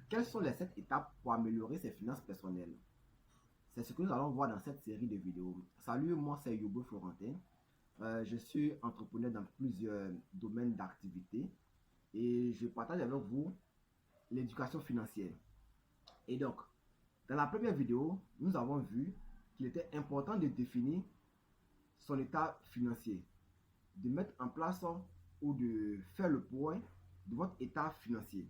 Quelles sont les 7 étapes pour améliorer ses finances personnelles? C'est ce que nous allons voir dans cette série de vidéos. Salut, moi c'est Yobo Florentin. Je suis entrepreneur dans plusieurs domaines d'activité et je partage avec vous l'éducation financière. Et donc, dans la première vidéo, nous avons vu qu'il était important de définir son état financier, de mettre en place ou de faire le point de votre état financier.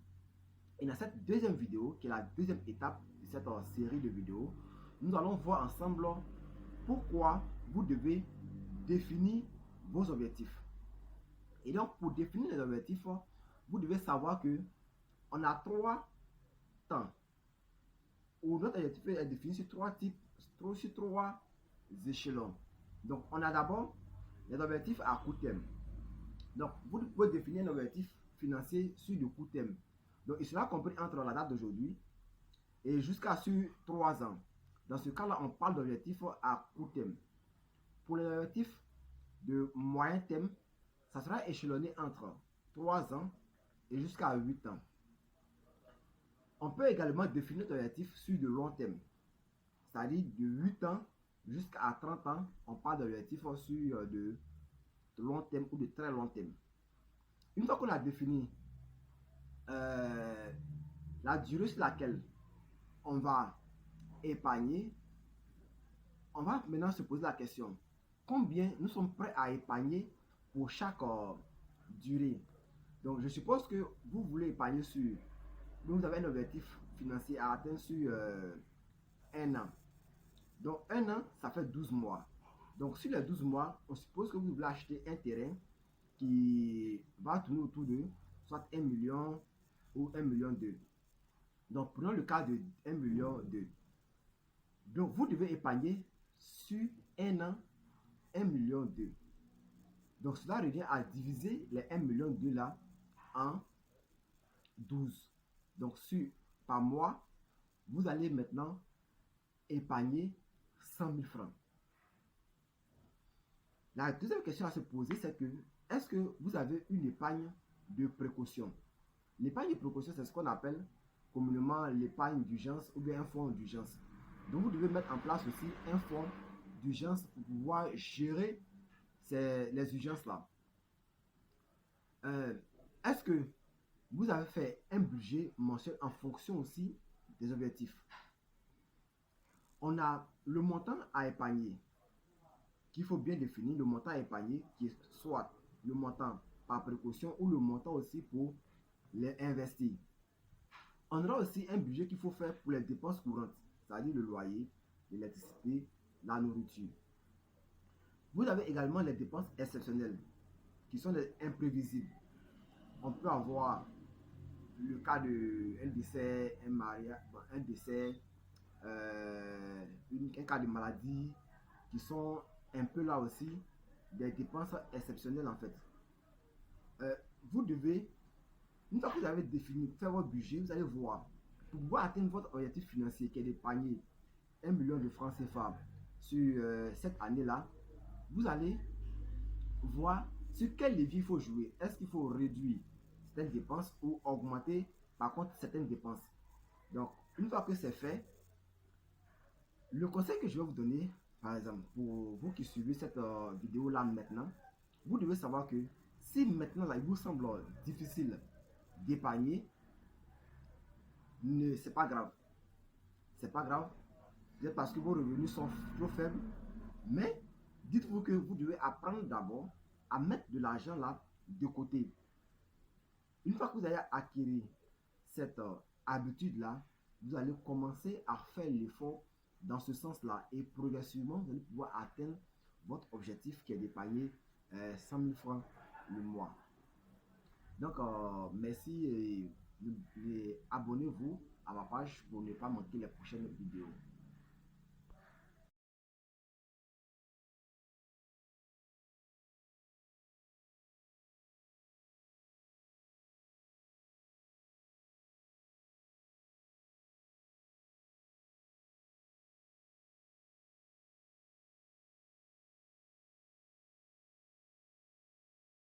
Et dans cette deuxième vidéo, qui est la deuxième étape de cette série de vidéos, nous allons voir ensemble pourquoi vous devez définir vos objectifs. Et donc, pour définir les objectifs, vous devez savoir que on a 3 temps. Où notre objectif est défini sur 3 types, sur 3 échelons. Donc, on a d'abord les objectifs à court terme. Donc, vous pouvez définir un objectif financier sur du court terme. Donc, il sera compris entre la date d'aujourd'hui et jusqu'à sur 3 ans. Dans ce cas-là, on parle d'objectifs à court terme. Pour les objectifs de moyen terme, ça sera échelonné entre 3 ans et jusqu'à 8 ans. On peut également définir notre objectif sur de long terme, c'est-à-dire de 8 ans jusqu'à 30 ans, on parle d'objectifs sur de long terme ou de très long terme. Une fois qu'on a défini la durée sur laquelle on va épargner, on va maintenant se poser la question, combien nous sommes prêts à épargner pour chaque durée? Donc, je suppose que vous voulez épargner sur, vous avez un objectif financier à atteindre sur 1 an. Donc, 1 an, ça fait 12 mois. Donc, sur les 12 mois, on suppose que vous voulez acheter un terrain qui va tourner autour de soit 1 million ou 1 million 2. Donc, prenons le cas de 1 million 2. Donc, vous devez épargner sur 1 an 1 million 2. Donc, cela revient à diviser les 1 million 2 là en 12. Donc, par mois, vous allez maintenant épargner 100 000 francs. La deuxième question à se poser, c'est que est-ce que vous avez une épargne de précaution? L'épargne de précaution, c'est ce qu'on appelle communément l'épargne d'urgence ou bien un fonds d'urgence. Donc, vous devez mettre en place aussi un fonds d'urgence pour pouvoir gérer les urgences-là. Est-ce que vous avez fait un budget mensuel en fonction aussi des objectifs? On a le montant à épargner qu'il faut bien définir, le montant à épargner qui est soit le montant par précaution ou le montant aussi pour les investir. On aura aussi un budget qu'il faut faire pour les dépenses courantes, c'est-à-dire le loyer, l'électricité, la nourriture. Vous avez également les dépenses exceptionnelles qui sont les imprévisibles. On peut avoir le cas d'un décès, un mariage, un décès, un cas de maladie qui sont un peu là aussi des dépenses exceptionnelles en fait. Vous devez, une fois que vous avez défini, fait votre budget, vous allez voir, pour pouvoir atteindre votre objectif financier qui est d'épargner 1 million de francs CFA sur cette année-là, vous allez voir sur quel levier il faut jouer. Est-ce qu'il faut réduire certaines dépenses ou augmenter par contre certaines dépenses? Donc, une fois que c'est fait, le conseil que je vais vous donner, par exemple, pour vous qui suivez cette vidéo là maintenant, vous devez savoir que si maintenant là, il vous semble difficile d'épargner, c'est pas grave. C'est pas grave. C'est parce que vos revenus sont trop faibles. Mais dites-vous que vous devez apprendre d'abord à mettre de l'argent là de côté. Une fois que vous allez acquérir cette habitude-là, vous allez commencer à faire l'effort dans ce sens-là. Et progressivement, vous allez pouvoir atteindre votre objectif qui est d'épargner 100 000 francs le mois. Donc, merci et abonnez-vous à ma page pour ne pas manquer les prochaines vidéos.